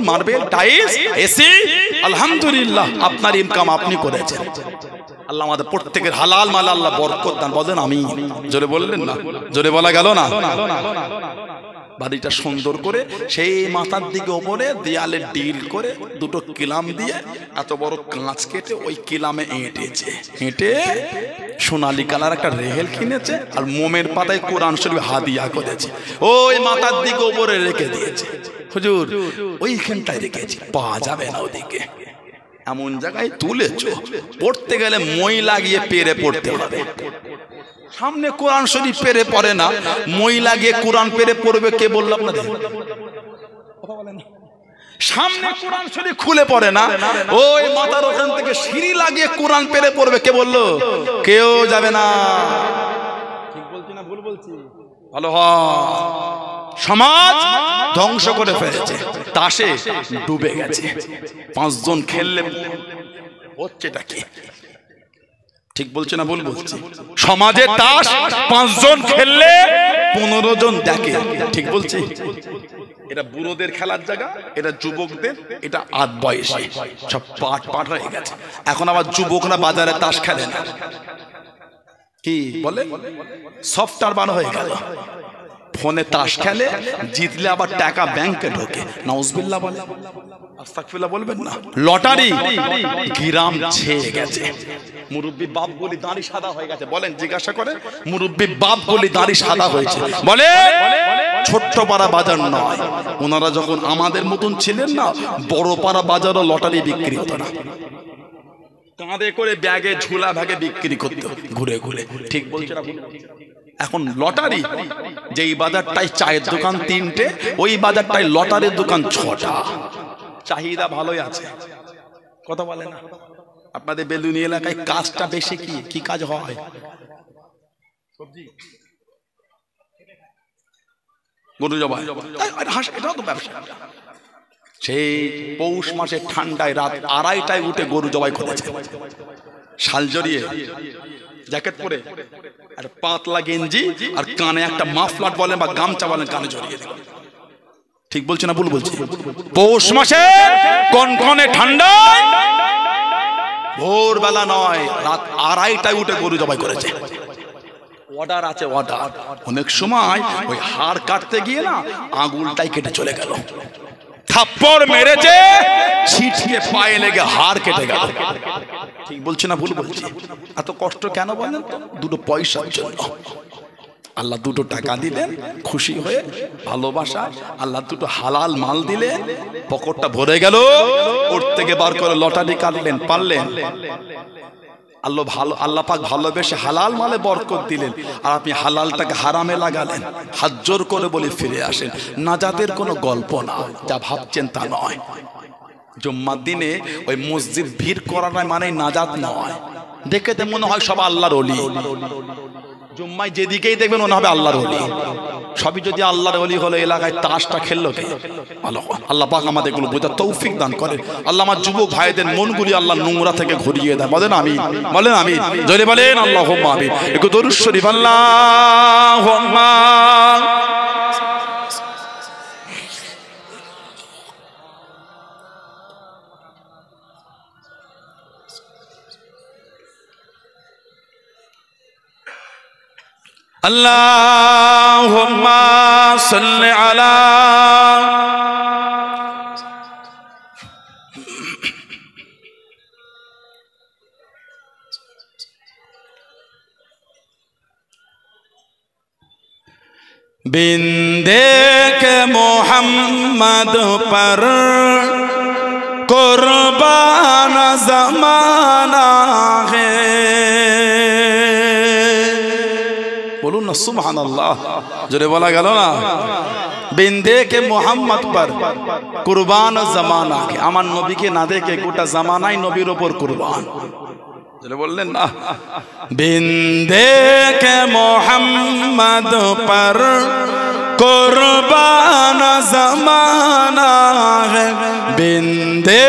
Marble, tiles, AC, আলহামদুলিল্লাহ আপনার income আপনি করেছেন। আল্লাহ আমাদের প্রত্যেকের হালাল মাল আল্লাহ বরকত দান, বলেন আমিন। জোরে বললেন না? জোরে বলা গেল না? বাড়িটা সুন্দর করে সেই মাথার দিকে ওপরে দেয়ালে ডিল করে দুটো কিলাম দিয়ে এত বড় কাঁচ কেটে ওই কিলামে এঁটেছে, এঁটে সোনালী কালার একটা রেহেল কিনেছে আর মোমের পাতায় কোরআন শরীফ হাদিয়া করেছে, ওই মাথার দিকে ওপরে রেখে দিয়েছে। হুজুর ওইখানটায় রেখেছি, পাওয়া যাবে না ওদিকে, এমন জায়গায় তুলেছো পড়তে গেলে মই লাগিয়ে পেরে পড়তে হবে। সামনে কোরআন শরীফ পেরে পড়ে না, মই লাগিয়ে কোরআন পেরে পড়বে কে বলল আপনাদের? সামনে কোরআন শরীফ খুলে পড়ে না, ওই মাথার ওখান থেকে সিঁড়ি লাগিয়ে কোরআন পেরে পড়বে কে বললো? কেউ যাবে না। ঠিক বলছি না ভুল বলছি? ভালো হয়। সমাজ ধ্বংস করে ফেলেছে, তাসে ডুবে গেছে। 5 জন খেললে হচ্ছেটা কি? ঠিক বলছে না ভুল বলছি? সমাজে তাস 5 জন খেললে 15 জন দেখে। ঠিক বলছি? এটা বুড়োদের খেলার জায়গা, এটা যুবকদের, এটা আধ বয়সী সব পাট হয়ে গেছে। এখন আবার যুবকরা বাজারে তাস খেলে না, কি বলে সফটওয়্যার বানো হয়ে গেল, ফোনে তাস খেলে, জিতলে আবার টাকা ব্যাংকে ঢোকে। নাউজুবিল্লাহ বলে, আস্তাগফিরুল্লাহ বলবেন না? লটারি গ্রাম ছেয়ে গেছে। মুরব্বী বাপ বলি দাড়ি সাদা হয়ে গেছে, বলেন জিজ্ঞাসা করে, মুরব্বী বাপ বলি দাড়ি সাদা হয়েছে, বলে ছোট্ট পাড়া বাজার নয়, ওনারা যখন আমাদের মতন ছিলেন না, বড় পাড়া বাজারও লটারি বিক্রি হতো না, কাঁধে করে ব্যাগে ঝুলা ভাগে বিক্রি করতো ঘুরে ঘুরে। ঠিক বলছে না? এখন লটারি, যেই বাজারটায় চায়ের দোকান 3টে, ওই বাজারটায় লটারির দোকান 6টা। চাহিদা ভালোই আছে, কথা বলে না? আপনাদের বেলুনি এলাকায় কাজটা বেশি কি কাজ হয়? সবজি, গরু জবাই, এটাও তো ব্যবসা। সেই পৌষ মাসের ঠান্ডায় রাত 2:30টায় উঠে গরু জবাই করেছে, শাল জড়িয়ে জ্যাকেট পরে আর পাতলা গেঞ্জি আর কানে একটা মাফলার বলেন বা গামছা বলেন কানে জড়িয়ে দিল। ঠিক বলছে না ভুল বলছে? পৌষ মাসে কনকনে ঠান্ডায় ভোরবেলা নয়, রাত 2:30টায় উঠে গরু জবাই করেছে। অর্ডার আছে, অর্ডার। অনেক সময় ওই হাড় কাটতে গিয়ে না আঙুলটাই কেটে চলে গেল, থাপ্পড় মেরেছে, ছিটিয়ে পায়ে লেগে হাড় কেটে গেল। ঠিক বলছে না ভুল বলছি? এত কষ্ট কেন বলেন তো? দুটো পয়সার জন্য। আল্লাহ 2 টাকা দিলেন, খুশি হয়ে ভালোবাসা, আল্লাহ 2 হালাল মাল দিলে পকেটটা ভরে গেল, ওর থেকে বার করে লটারি কাটলেন, পারলেন। আল্লাহ পাক ভালোবেসে হালাল মালে বরকত দিলেন, আর আপনি হালালটাকে হারামে লাগালেন। হাত জোর করে বলে ফিরে আসেন, নাজাতের কোনো গল্প না, যা ভাবছেন তা নয়। জুম্মার দিনে ওই মসজিদ ভিড় করাটা মানে নাজাত নয়। দেখে মনে হয় সব আল্লাহর ওলি, জুম্মায় যেদিকেই দেখবেন মনে হবে আল্লাহর ওলি। সবই যদি আল্লাহর ওলি হলো, এলাকায় তাসটা খেললো কে? আল্লাহ পাক আমাদের এগুলো বোঝার তৌফিক দান করেন। আল্লাহ আমার যুবক ভাইদের মনগুলি আল্লাহ নোংরা থেকে ঘুরিয়ে দেয়। বলেন আমিন, বলেন আমিন, জোরে বলেন আল্লাহুম্মা আমিন। একটু দরুদ শরীফ আল্লাহুম্মা আল্লাহুম্মা সাল্লি আলা बिंदे के मोहम्मद पर कुर्बान जमाना है। बोलून ना सुबहानल्लाह, जोरे बोला गया ना। बिंदे के मोहम्मद पर कुर्बान जमाना है। আমার নবীকে না দেখে গোটা জামানাই নবীর উপর কুরবান। বললেন না, বিন্দে কে মোহাম্মদ পর কুরবান জমানা है, বিন্দে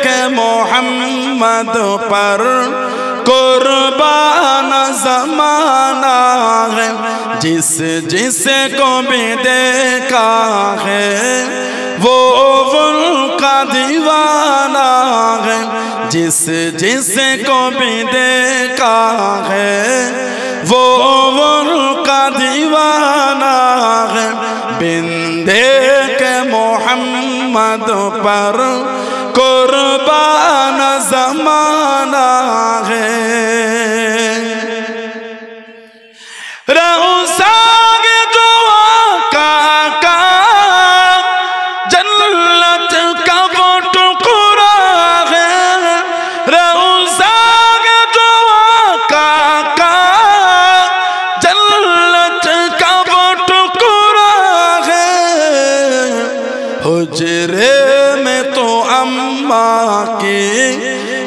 কে মোহাম্মদ পর কুরবান জমানা है, جس جس کو بھی دیکھا ہے وہ ان کا دیوانہ ہے، جس جس کو بھی دیکھا ہے وہ ان کا دیوانہ ہے، بن دیکھ محمد پر قربان زمانہ ہے۔ حجرے میں تو اماں کی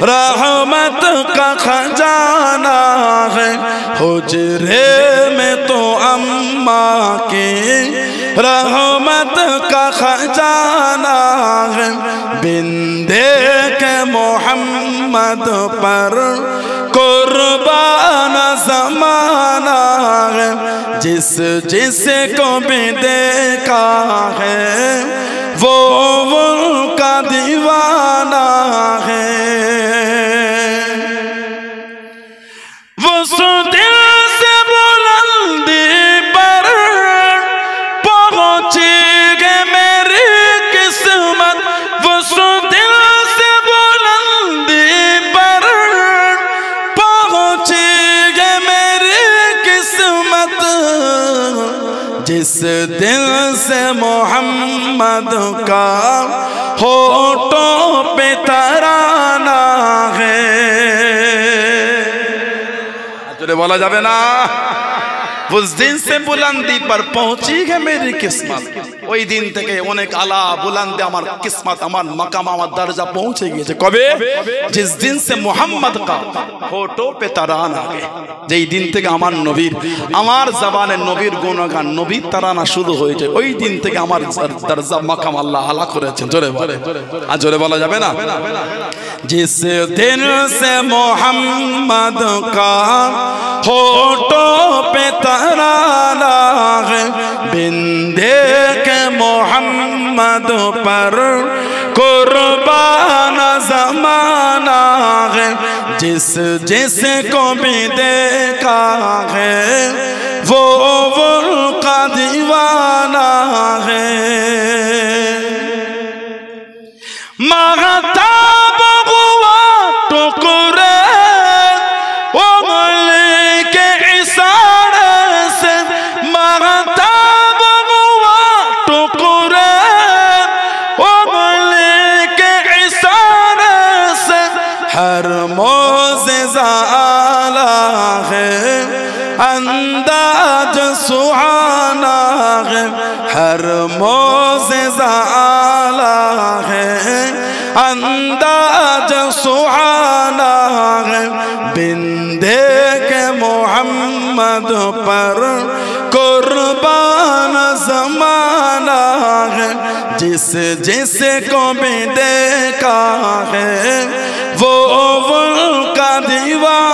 رحمت کا خزانہ ہے، حجرے میں تو اماں کی رحمت کا خزانہ ہے، بن دیکھ محمد پر قربان زمانہ ہے، جس جس کو بھی دیکھا ہے وہ ان کا دیوانہ ہے۔ اس دل سے بلندی پر پہنچی گئی میری قسمت، اس دل سے بلندی پر پہنچی گئی میری قسمت، جس دل سے محمد کا ہونٹوں پہ ترانہ ہے۔ جڑے بولا جاوے نا، اس دن سے بلندی پر پہنچی گئے میری قسمت، ওই দিন থেকে অনেক আলা বুলন্দে আমার কিসমত আমার মাকাম আমার দরজা পৌঁছে গিয়েছে। কবে? जिस दिन से मोहम्मद का होठों पे तराना है, যেই দিন থেকে আমার নবীর আমার জবানে নবীর গুণগান নবীর তারানা শুরু হয়েছে, ওই দিন থেকে আমার দরজা মাকাম আল্লাহ আলা করেছেন। জোরে বলে, আর জোরে বলা যাবে না? जिस दिन से मोहम्मद का होठों पे तराना है, बिन देख मोहम्मद पर कुर्बान ज़माना है, जिस जिस को भी देखा है वो उनका दीवाना है। महताब हुआ टुकड़े उंगली के इशारे से, महताब हुआ टुकड़े उंगली के इशारे से, हर मोज़िज़ा आला है अंदाज सुहाना है, हर मोज़िज़ा आला है अंदाज सुहाना है, बिन देख मोहम्मद पर कुर्बान ज़माना है, जिस जिस को भी देखा है वो उनका दीवाना।